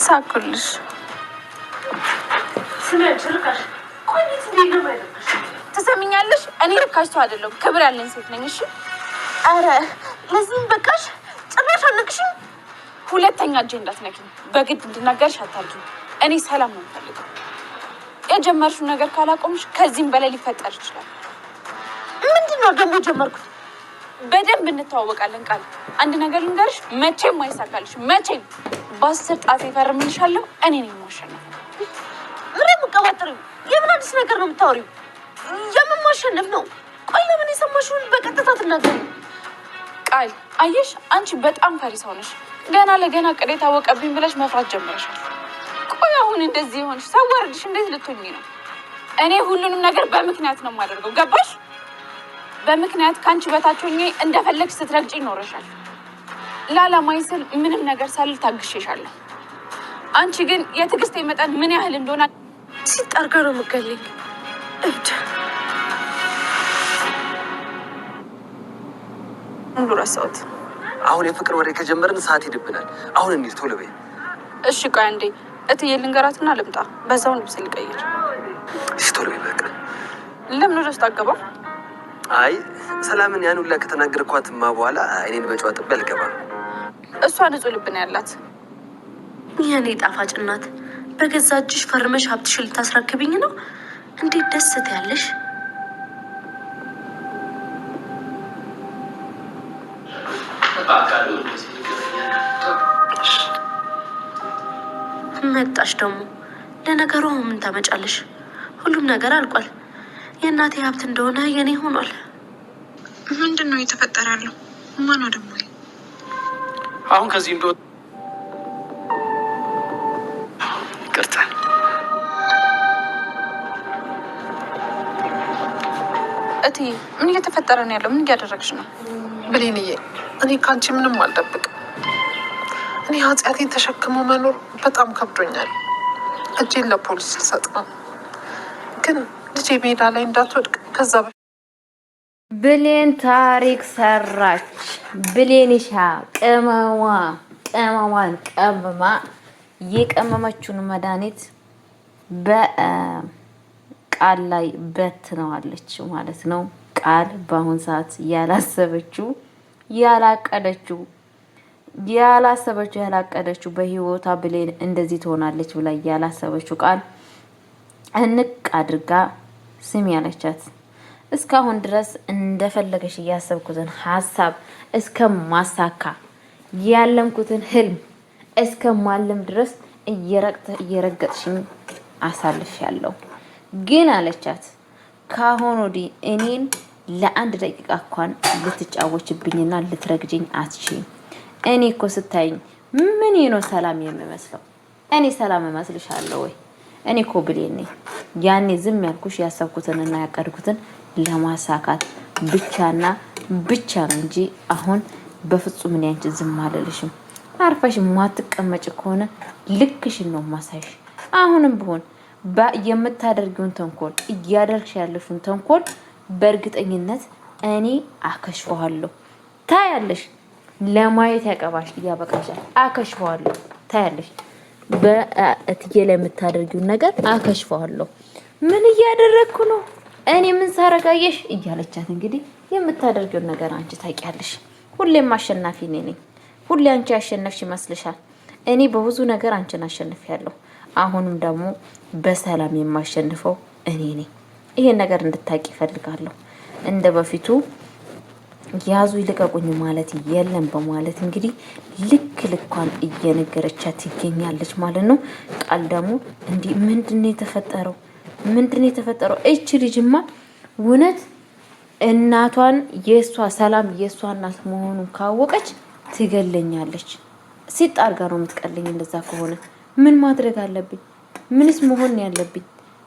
ሳኩልሽ ስለጭርካሽ ቆይት ቢገባ አይደለሽ ትሰሚኛለሽ? እኔ ርካሽ ሰው አይደለሁም፣ ክብር ያለኝ ሴት ነኝ። እሺ። አረ ለዚህም በቃሽ። ጭራሽ አልነቅሽም። ሁለተኛ እጄ እንዳትነኪኝ፣ በግድ እንድናገርሽ አታርጊኝ። እኔ ሰላም ነው የምፈልገው። የጀመርሽው ነገር ካላቆምሽ ከዚህም በላይ ሊፈጠር ይችላል። ምንድነው ደግሞ ጀመርኩት? በደንብ እንተዋወቃለን። ቃል አንድ ነገር ልንገርሽ፣ መቼም አይሳካልሽ። መቼም በ10 ጣት ይፈርምልሻለሁ። እኔ ነኝ የማሸነፍ። ምን የምትቀባጥሪው? የምን አዲስ ነገር ነው የምታወሪው? የምን ማሸነፍ ነው? ቆይ ለምን የሰማሽውን በቀጥታ ትናገሪ? ቃል አየሽ፣ አንቺ በጣም ፈሪ ሰው ነሽ። ገና ለገና ቅዴ ታወቀብኝ ብለሽ መፍራት ጀምረሻል። ቆይ አሁን እንደዚህ ሆንሽ ሳዋርድሽ እንዴት ልትሆኚ ነው? እኔ ሁሉንም ነገር በምክንያት ነው የማደርገው። ገባሽ? በምክንያት ከአንቺ በታች ሆኜ እንደፈለግሽ ስትረግጪኝ ኖረሻል። ለዓላማዬ ስል ምንም ነገር ሳልል ታግሼሻለሁ። አንቺ ግን የትዕግስቴ መጠን ምን ያህል እንደሆነ ሲጣርጋ ነው የምትገለኝ። እብድ ሁሉ ረሳሁት። አሁን የፍቅር ወሬ ከጀመርን ሰዓት ይድብናል። አሁን እንሂድ፣ ቶሎ በይ። እሺ ቆይ አንዴ እትዬ ልንገራትና ልምጣ። በዛው ልብስ ልቀይር። እሺ ቶሎ በይ በቃ። ለምን ወደ ውስጥ አትገባም? አይ ሰላምን ያን ሁላ ከተናገርኳትማ በኋላ እኔን በጨዋ ጥቤ አልገባም። እሷ ንጹህ ልብ ነው ያላት። የኔ ጣፋጭ እናት፣ በገዛ እጅሽ ፈርመሽ ሀብትሽ ልታስረክብኝ ነው? እንዴት ደስ ትያለሽ! መጣሽ ደግሞ። ለነገሩ ምን ታመጫለሽ? ሁሉም ነገር አልቋል። የእናቴ ሀብት እንደሆነ የኔ ሆኗል። ምንድን ነው እየተፈጠረ ያለው? ማነው ደግሞ? አሁን ከዚህ እንዶ ይቅርታ። እትዬ ምን እየተፈጠረ ነው ያለው? ምን እያደረግሽ ነው? ብሌንዬ፣ እኔ ከአንቺ ምንም አልደብቅም። እኔ ኃጢአቴን ተሸክሞ መኖር በጣም ከብዶኛል። እጄን ለፖሊስ ልሰጥ ነው፣ ግን ልጄ ሜዳ ላይ እንዳትወድቅ ከዛ ብሌን ታሪክ ሰራች። ብሌንሻ ቅመሟን ቀምማ የቀመመችውን መድኃኒት በቃል ላይ በትነዋለች ማለት ነው። ቃል በአሁን ሰዓት ያላሰበችው ያላቀደችው በህይወቷ ብሌን እንደዚህ ትሆናለች ብላ ያላሰበችው ቃል እንቅ አድርጋ ስም ያለቻት። እስካሁን ድረስ እንደፈለገሽ እያሰብኩትን ሀሳብ እስከ ማሳካ ያለምኩትን ህልም እስከ ማለም ድረስ እየረገጥሽኝ አሳልፌያለሁ። ግን አለቻት ካሁን ወዲህ እኔን ለአንድ ደቂቃ እንኳን ልትጫወችብኝና ልትረግጅኝ አትችይም። እኔ እኮ ስታይኝ ምን ነው ሰላም የምመስለው? እኔ ሰላም እመስልሻለሁ ወይ? እኔ እኮ ብሌን ነኝ። ያኔ ዝም ያልኩሽ ያሰብኩትንና ያቀድኩትን ለማሳካት ብቻና ብቻ ነው እንጂ አሁን በፍጹም እኔ አንቺ ዝም አልልሽም። አርፈሽ ማትቀመጭ ከሆነ ልክሽን ነው ማሳይሽ። አሁንም ቢሆን የምታደርጊውን ተንኮል እያደረግሽ ያለሽውን ተንኮል በእርግጠኝነት እኔ አከሽፈዋለሁ። ታያለሽ። ለማየት ያበቃሻል። አከሽፈዋለሁ። ታያለሽ። በእትዬ ላይ የምታደርጊውን ነገር አከሽፈዋለሁ። ምን እያደረግኩ ነው? እኔ ምን ሳረጋየሽ እያለቻት እንግዲህ የምታደርጊውን ነገር አንቺ ታውቂያለሽ። ሁሌም አሸናፊ ነኝ። ሁሌ አንቺ ያሸነፍሽ ይመስልሻል? እኔ በብዙ ነገር አንቺን አሸንፊያለሁ። አሁንም ደግሞ በሰላም የማሸንፈው እኔ ነኝ። ይሄን ነገር እንድታቂ እፈልጋለሁ። እንደ በፊቱ ያዙ ይልቀቁኝ ማለት የለም በማለት እንግዲህ ልኳን እየነገረቻት ይገኛለች ማለት ነው። ቃል ደግሞ እንዲህ ምንድነው የተፈጠረው? እቺ ልጅማ እውነት እናቷን ሰላም የሷ እናት መሆኑን ካወቀች ትገለኛለች። ሲጣርጋ ነው የምትቀለኝ። እንደዛ ከሆነ ምን ማድረግ አለብኝ? ምንስ መሆን ያለብኝ?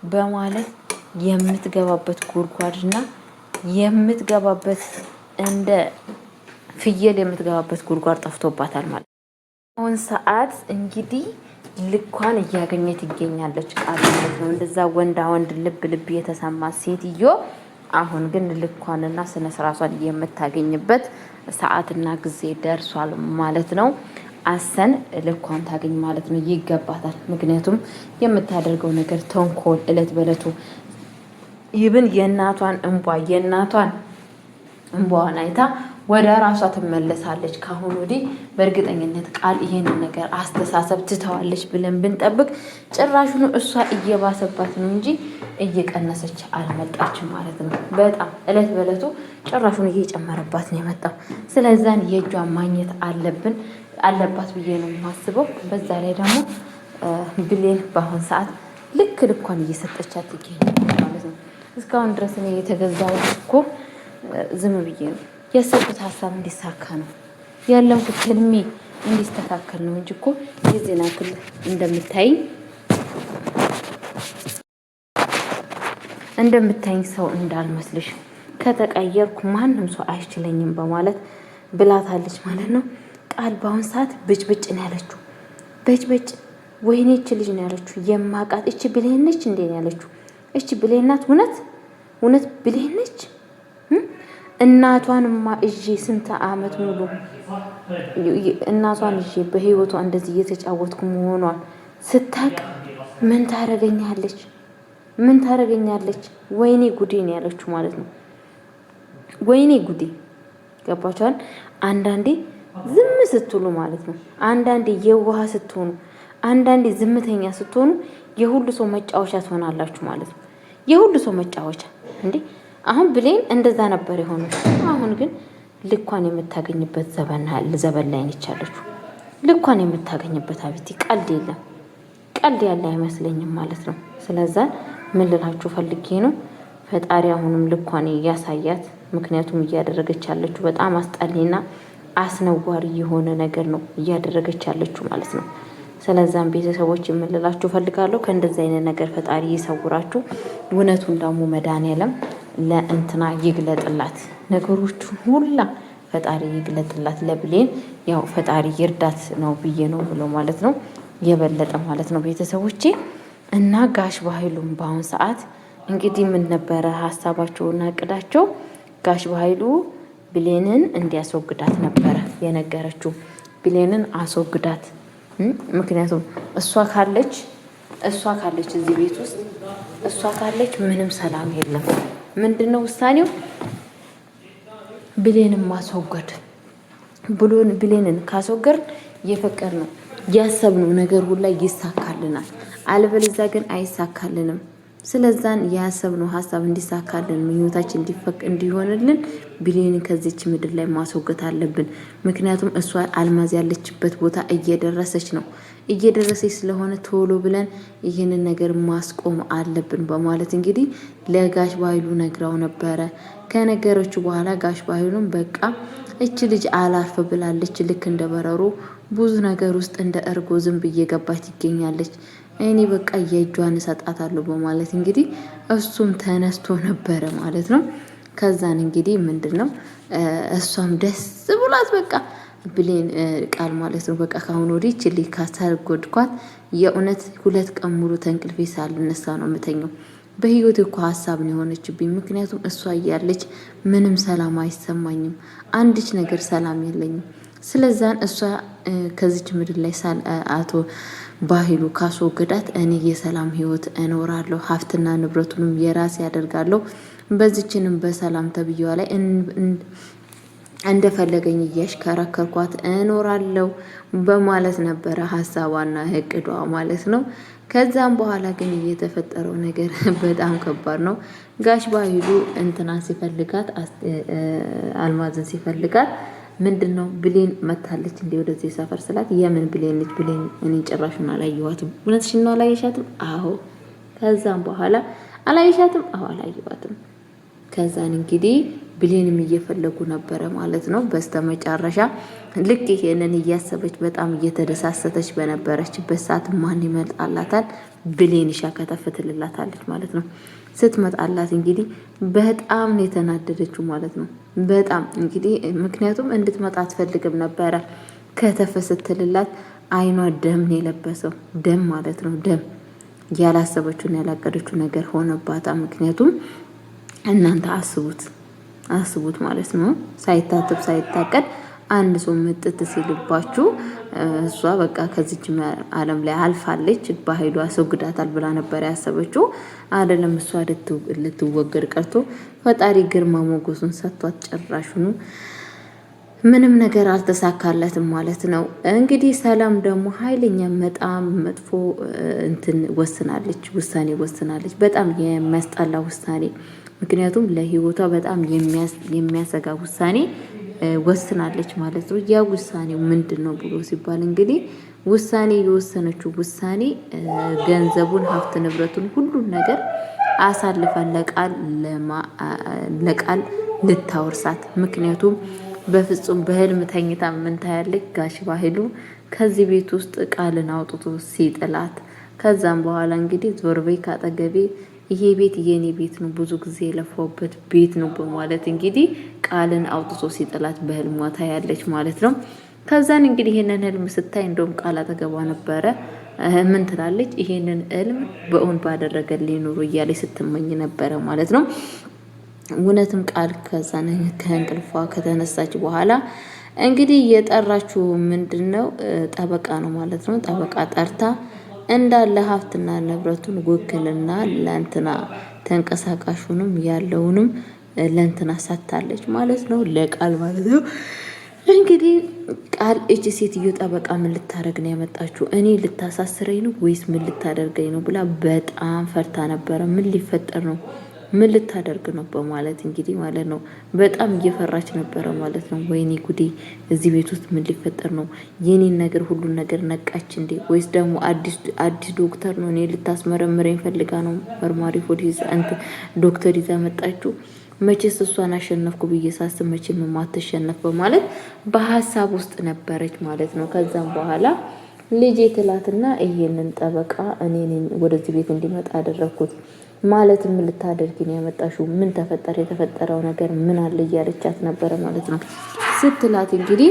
በማለት የምትገባበት ጉድጓድና የምትገባበት እንደ ፍየል የምትገባበት ጉድጓድ ጠፍቶባታል ማለት ነው። አሁን ሰዓት እንግዲህ ልኳን እያገኘት ይገኛለች ቃል ማለት ነው። እንደዛ ወንድ ልብ የተሰማ ሴትዮ አሁን ግን ልኳንና ስነ ስርዓቷን የምታገኝበት ሰዓትና ጊዜ ደርሷል ማለት ነው። አሰን ልኳን ታገኝ ማለት ነው። ይገባታል። ምክንያቱም የምታደርገው ነገር ተንኮል እለት በለቱ ይብን የእናቷን እንቧን አይታ ወደ ራሷ ትመለሳለች። ካሁን ወዲህ በእርግጠኝነት ቃል ይሄንን ነገር አስተሳሰብ ትተዋለች ብለን ብንጠብቅ ጭራሹኑ እሷ እየባሰባት ነው እንጂ እየቀነሰች አልመጣችም ማለት ነው። በጣም እለት በእለቱ ጭራሹን እየጨመረባት ነው የመጣው። ስለዛን የእጇን ማግኘት አለባት ብዬ ነው የማስበው። በዛ ላይ ደግሞ ብሌን በአሁን ሰዓት ልክ ልኳን እየሰጠቻት ይገኛል ማለት ነው። እስካሁን ድረስ እኔ የተገዛው እኮ ዝም ብዬ ነው ያሰብኩት፣ ሀሳብ እንዲሳካ ነው ያለምኩት፣ ህልሜ እንዲስተካከል ነው እንጂ እኮ የዜና ክል እንደምታይኝ ሰው እንዳልመስልሽ ከተቀየርኩ ማንም ሰው አይችለኝም በማለት ብላታለች ማለት ነው። ቃል በአሁን ሰዓት ብጭብጭ ነው ያለችው። ብጭብጭ ወይኔ እቺ ልጅ ነው ያለችው። የማቃት እቺ ብሌን ነች እንዴ ነው ያለችው። እቺ ብሌን ናት? እውነት ብሌን ነች? እናቷንማ እጄ ስንት አመት ሙሉ እናቷን እጄ በህይወቷ እንደዚህ እየተጫወትኩ መሆኗን ስታቅ ምን ታረገኛለች? ወይኔ ጉዴ ነው ያለችው ማለት ነው። ወይኔ ጉዴ። ገባችኋል? አንዳንዴ ዝም ስትሉ ማለት ነው፣ አንዳንዴ የዋህ ስትሆኑ፣ አንዳንዴ ዝምተኛ ስትሆኑ የሁሉ ሰው መጫወቻ ትሆናላችሁ ማለት ነው። የሁሉ ሰው መጫወቻ እንዴ! አሁን ብሌን እንደዛ ነበር የሆነው። አሁን ግን ልኳን የምታገኝበት ዘበን ላይ ነች ያለችው። ልኳን የምታገኝበት አቤት ቀልድ የለም። ቀልድ ያለ አይመስለኝም ማለት ነው። ስለዛ ምን ልላችሁ ፈልጌ ነው፣ ፈጣሪ አሁንም ልኳን እያሳያት። ምክንያቱም እያደረገች ያለችው በጣም አስጠሊና አስነዋሪ የሆነ ነገር ነው እያደረገች ያለችው ማለት ነው። ስለዛም ቤተሰቦች የምልላችሁ ፈልጋለሁ፣ ከእንደዚህ አይነት ነገር ፈጣሪ ይሰውራችሁ። እውነቱን ደግሞ መድኃኒዓለም ለእንትና ይግለጥላት፣ ነገሮቹን ሁላ ፈጣሪ ይግለጥላት። ለብሌን ያው ፈጣሪ ይርዳት ነው ብዬ ነው ብሎ ማለት ነው የበለጠ ማለት ነው ቤተሰቦቼ። እና ጋሽ በኃይሉም በአሁን ሰዓት እንግዲህ ምን ነበረ ሀሳባቸውና እቅዳቸው? ጋሽ በኃይሉ ብሌንን እንዲያስወግዳት ነበረ የነገረችው። ብሌንን አስወግዳት፣ ምክንያቱም እሷ ካለች እዚህ ቤት ውስጥ እሷ ካለች ምንም ሰላም የለም። ምንድነው ውሳኔው? ብሌንን ማስወገድ። ብሌንን ካስወገድ የፈቀድነው ያሰብነው ነገር ሁላ ይሳካልናል። አለበለዚያ ግን አይሳካልንም። ስለዛን ያሰብነው ሀሳብ እንዲሳካልን ምኞታችን እንዲሆንልን ብሌንን ከዚች ምድር ላይ ማስወገድ አለብን። ምክንያቱም እሷ አልማዝ ያለችበት ቦታ እየደረሰች ስለሆነ ቶሎ ብለን ይህንን ነገር ማስቆም አለብን በማለት እንግዲህ ለጋሽ በኃይሉ ነግራው ነበረ። ከነገረችው በኋላ ጋሽ በኃይሉም በቃ እች ልጅ አላርፍ ብላለች፣ ልክ እንደ በረሮ ብዙ ነገር ውስጥ እንደ እርጎ ዝንብ እየገባች ትገኛለች። እኔ በቃ የእጇን እሰጣታለሁ በማለት እንግዲህ እሱም ተነስቶ ነበረ ማለት ነው። ከዛን እንግዲህ ምንድነው እሷም ደስ ብሏት በቃ ብሌን ቃል ማለት ነው በቃ ካሁን ወዲህ ችሊ ካሳጎድኳት የእውነት 2 ቀን ሙሉ ተንቅልፌ ሳልነሳ ነው የምተኛው። በህይወት እኮ ሀሳብ ነው የሆነችብኝ። ምክንያቱም እሷ እያለች ምንም ሰላም አይሰማኝም፣ አንድች ነገር ሰላም የለኝም። ስለዛን እሷ ከዚች ምድር ላይ አቶ በኃይሉ ካስወገዳት እኔ የሰላም ህይወት እኖራለሁ፣ ሀብትና ንብረቱንም የራሴ ያደርጋለሁ፣ በዚችንም በሰላም ተብዬዋ ላይ እንደፈለገኝ እያሽከረከርኳት እኖራለሁ በማለት ነበረ ሀሳቧና እቅዷ ማለት ነው። ከዛም በኋላ ግን የተፈጠረው ነገር በጣም ከባድ ነው። ጋሽ በኃይሉ እንትናን ሲፈልጋት አልማዝን ሲፈልጋት ምንድነው ብሌን መታለች እንዴ ወደዚህ ሰፈር ስላት፣ የምን ብሌን ነች? ብሌን እኔ ጭራሹን አላየኋትም። እውነትሽን ነው አላየሻትም? አዎ። ከዛም በኋላ አላየሻትም? አዎ አላየኋትም። ከዛን እንግዲህ ብሌንም እየፈለጉ ነበረ ማለት ነው። በስተመጨረሻ ልክ ይሄንን እያሰበች በጣም እየተደሳሰተች በነበረችበት ሰዓት ማን ይመጣላታል? ብሌን ከተፈትልላታለች ማለት ነው። ስትመጣላት እንግዲህ በጣም ነው የተናደደችው ማለት ነው። በጣም እንግዲህ ምክንያቱም እንድትመጣ አትፈልግም ነበረ። ከተፈስትልላት አይኗ ደም ነው የለበሰው፣ ደም ማለት ነው። ደም ያላሰበችውና ያላቀደችው ነገር ሆነባታ። ምክንያቱም እናንተ አስቡት ማለት ነው። ሳይታተብ ሳይታቀድ አንድ ሰው ምጥት ሲልባችሁ እሷ በቃ ከዚች ዓለም ላይ አልፋለች፣ በኃይሉ አስወግዳታል ብላ ነበር ያሰበችው። አይደለም እሷ ልትወገድ ቀርቶ ፈጣሪ ግርማ ሞገሱን ሰጥቷት ጨራሹኑ ምንም ነገር አልተሳካለትም ማለት ነው። እንግዲህ ሰላም ደግሞ ኃይለኛ በጣም መጥፎ ውሳኔ ወስናለች። በጣም የሚያስጠላ ውሳኔ፣ ምክንያቱም ለህይወቷ በጣም የሚያሰጋ ውሳኔ ወስናለች ማለት ነው። ያ ውሳኔው ምንድን ነው ብሎ ሲባል እንግዲህ የወሰነችው ውሳኔ ገንዘቡን፣ ሀብት ንብረቱን፣ ሁሉን ነገር አሳልፋ ለቃል ልታወርሳት። ምክንያቱም በፍጹም በህልም ተኝታ ምን ታያለች? ጋሽ ባህሉ ከዚህ ቤት ውስጥ ቃልን አውጥቶ ሲጥላት፣ ከዛም በኋላ እንግዲህ ዞር በይ ካጠገቤ፣ ይሄ ቤት የኔ ቤት ነው፣ ብዙ ጊዜ የለፋውበት ቤት ነው በማለት እንግዲህ ቃልን አውጥቶ ሲጥላት በህልሟ ታያለች ማለት ነው። ከዛን እንግዲህ ይሄንን ህልም ስታይ እንደውም ቃል አጠገቧ ነበረ። ምን ትላለች? ይሄንን ህልም በእውን ባደረገልኝ ኑሮ እያለች ስትመኝ ነበረ ማለት ነው። እውነትም ቃል ከዛን ከእንቅልፏ ከተነሳች በኋላ እንግዲህ የጠራችው ምንድነው? ጠበቃ ነው ማለት ነው። ጠበቃ ጠርታ እንዳለ ሀብትና ንብረቱን ውክልና ለእንትና ተንቀሳቃሹንም ያለውንም ለእንትና ሰጥታለች ማለት ነው፣ ለቃል ማለት ነው። እንግዲህ ቃል እቺ ሴትዮ ጠበቃ ምን ልታደርግ ነው ያመጣችው? እኔ ልታሳስረኝ ነው ወይስ ምን ልታደርገኝ ነው ብላ በጣም ፈርታ ነበረ። ምን ሊፈጠር ነው? ምን ልታደርግ ነው በማለት እንግዲህ ማለት ነው በጣም እየፈራች ነበረ ማለት ነው። ወይኔ ጉዴ፣ እዚህ ቤት ውስጥ ምን ሊፈጠር ነው? የኔን ነገር ሁሉን ነገር ነቃች እንዴ? ወይስ ደግሞ አዲስ ዶክተር ነው እኔ ልታስመረምረኝ ፈልጋ ነው መርማሪ ፖሊስ ዶክተር ይዛ መጣችሁ? መቼስ እሷን አሸነፍኩ ብዬ ሳስብ መቼም የማትሸነፍ በማለት በሀሳብ ውስጥ ነበረች ማለት ነው። ከዛም በኋላ ልጄ ትላትና ይሄንን ጠበቃ እኔ ወደዚህ ቤት እንዲመጣ አደረግኩት ማለት ምን ልታደርጊ ነው ያመጣሽው? ምን ተፈጠረ? የተፈጠረው ነገር ምን አለ እያለቻት ነበረ ማለት ነው። ስትላት እንግዲህ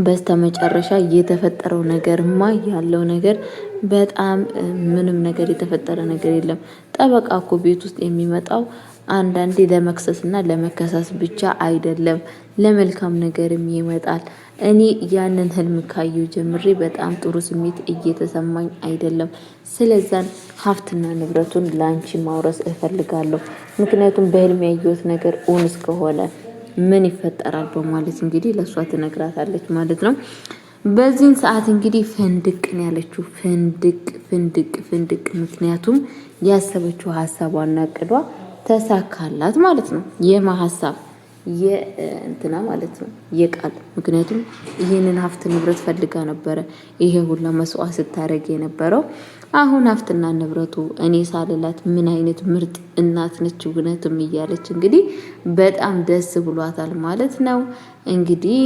በስተመጨረሻ የተፈጠረው ነገርማ ያለው ነገር በጣም ምንም ነገር የተፈጠረ ነገር የለም። ጠበቃ እኮ ቤት ውስጥ የሚመጣው አንዳንዴ ለመክሰስና ለመከሰስ ብቻ አይደለም፣ ለመልካም ነገርም ይመጣል። እኔ ያንን ህልም ካየሁ ጀምሬ በጣም ጥሩ ስሜት እየተሰማኝ አይደለም። ስለዛን ሀብትና ንብረቱን ላንቺ ማውረስ እፈልጋለሁ። ምክንያቱም በህልም ያየሁት ነገር እውን እስከሆነ ምን ይፈጠራል በማለት እንግዲህ ለሷ ትነግራታለች ማለት ነው። በዚህን ሰዓት እንግዲህ ፍንድቅ ነው ያለችው። ፍንድቅ ምክንያቱም ያሰበችው ሀሳቧና እቅዷ ተሳካላት ማለት ነው። የማ ሀሳብ የእንትና ማለት ነው የቃል። ምክንያቱም ይህንን ሀብት ንብረት ፈልጋ ነበረ ይሄ ሁላ መስዋዕት ስታደርግ የነበረው። አሁን ሀብትና ንብረቱ እኔ ሳልላት ምን አይነት ምርጥ እናት ነች እውነትም እያለች እንግዲህ በጣም ደስ ብሏታል ማለት ነው። እንግዲህ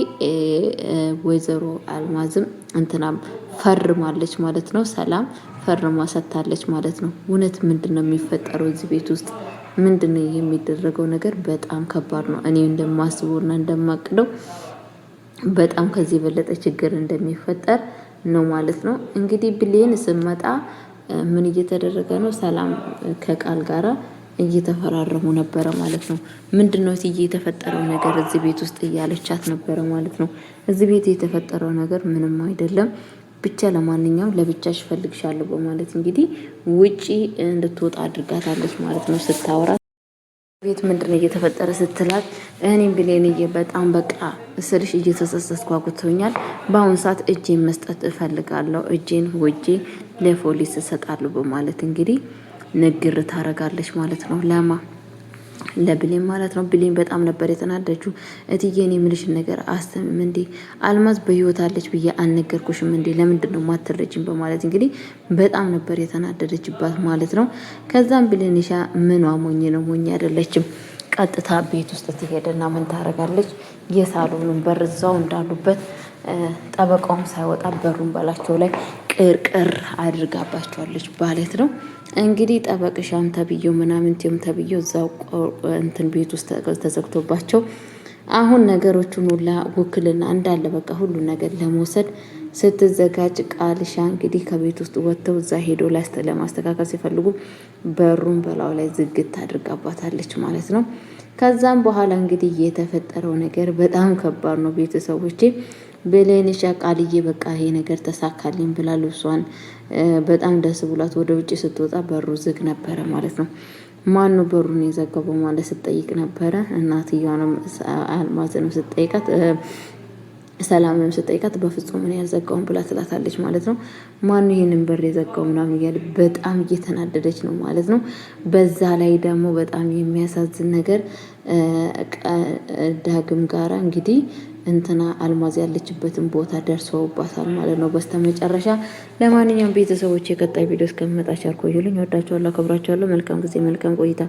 ወይዘሮ አልማዝም እንትናም ፈርማለች ማለት ነው። ሰላም ፈርማ ሰጥታለች ማለት ነው። እውነት ምንድን ነው የሚፈጠረው እዚህ ቤት ውስጥ? ምንድነው የሚደረገው ነገር? በጣም ከባድ ነው። እኔ እንደማስበውና እንደማቅደው በጣም ከዚህ የበለጠ ችግር እንደሚፈጠር ነው ማለት ነው። እንግዲህ ብሌን ስመጣ ምን እየተደረገ ነው? ሰላም ከቃል ጋራ እየተፈራረሙ ነበረ ማለት ነው። ምንድነው የተፈጠረው ነገር እዚህ ቤት ውስጥ እያለቻት ነበረ ማለት ነው። እዚህ ቤት የተፈጠረው ነገር ምንም አይደለም፣ ብቻ ለማንኛውም ለብቻሽ ፈልግሻለሁ በማለት እንግዲህ ውጪ እንድትወጣ አድርጋታለች ማለት ነው። ስታወራ ቤት ምንድነው እየተፈጠረ ስትላት እኔም ብሌንዬ በጣም በቃ እስርሽ እየተሰሰስኩ አጉቶኛል። በአሁኑ ሰዓት እጄን መስጠት እፈልጋለሁ፣ እጄን ወጄ ለፖሊስ እሰጣለሁ በማለት እንግዲህ ንግር ታረጋለች ማለት ነው። ለብሌን ማለት ነው። ብሌን በጣም ነበር የተናደችው። እትዬን የምልሽን ነገር አስተምም እንዴ? አልማዝ በህይወት አለች ብዬ አልነገርኩሽም እንዴ? ለምንድን ነው ማትረጂም? በማለት እንግዲህ በጣም ነበር የተናደደችባት ማለት ነው። ከዛም ብሌንሻ ምኗ ሞኝ ነው? ሞኝ አይደለችም። ቀጥታ ቤት ውስጥ ትሄድና ምን ታረጋለች? የሳሎኑን በር እዛው እንዳሉበት ጠበቃውም ሳይወጣ በሩን በላቸው ላይ ቅርቅር አድርጋባቸዋለች ማለት ነው። እንግዲህ ጠበቅሻም ተብዬው ምናምንቴም ተብዬው እዛው እንትን ቤት ውስጥ ተዘግቶባቸው አሁን ነገሮቹን ሁላ ውክልና እንዳለ በቃ ሁሉ ነገር ለመውሰድ ስትዘጋጅ ቃልሻ እንግዲህ ከቤት ውስጥ ወጥተው እዛ ሄዶ ለማስተካከል ሲፈልጉ በሩን በላው ላይ ዝግት አድርጋባታለች ማለት ነው። ከዛም በኋላ እንግዲህ የተፈጠረው ነገር በጣም ከባድ ነው ቤተሰቦቼ። ብሌን ቃልዬ በቃ ይሄ ነገር ተሳካልኝ ብላ ልብሷን በጣም ደስ ብሏት ወደ ውጭ ስትወጣ በሩ ዝግ ነበረ ማለት ነው። ማን ነው በሩን የዘጋው ማለት ስትጠይቅ ነበረ። እናትየዋንም አልማዝንም ስትጠይቃት ሰላምንም ስትጠይቃት በፍጹም እኔ ያልዘጋውን ብላ ትላታለች ማለት ነው። ማን ይሄንን በር የዘጋው ምናምን እያለ በጣም እየተናደደች ነው ማለት ነው። በዛ ላይ ደግሞ በጣም የሚያሳዝን ነገር ዳግም ጋራ እንግዲህ እንትና አልማዝ ያለችበትን ቦታ ደርሰውባታል ማለት ነው በስተመጨረሻ። ለማንኛውም ቤተሰቦች የቀጣይ ቪዲዮ እስከምመጣ ቸር ቆዩልኝ። ወዳችኋለሁ፣ አከብራችኋለሁ። መልካም ጊዜ፣ መልካም ቆይታ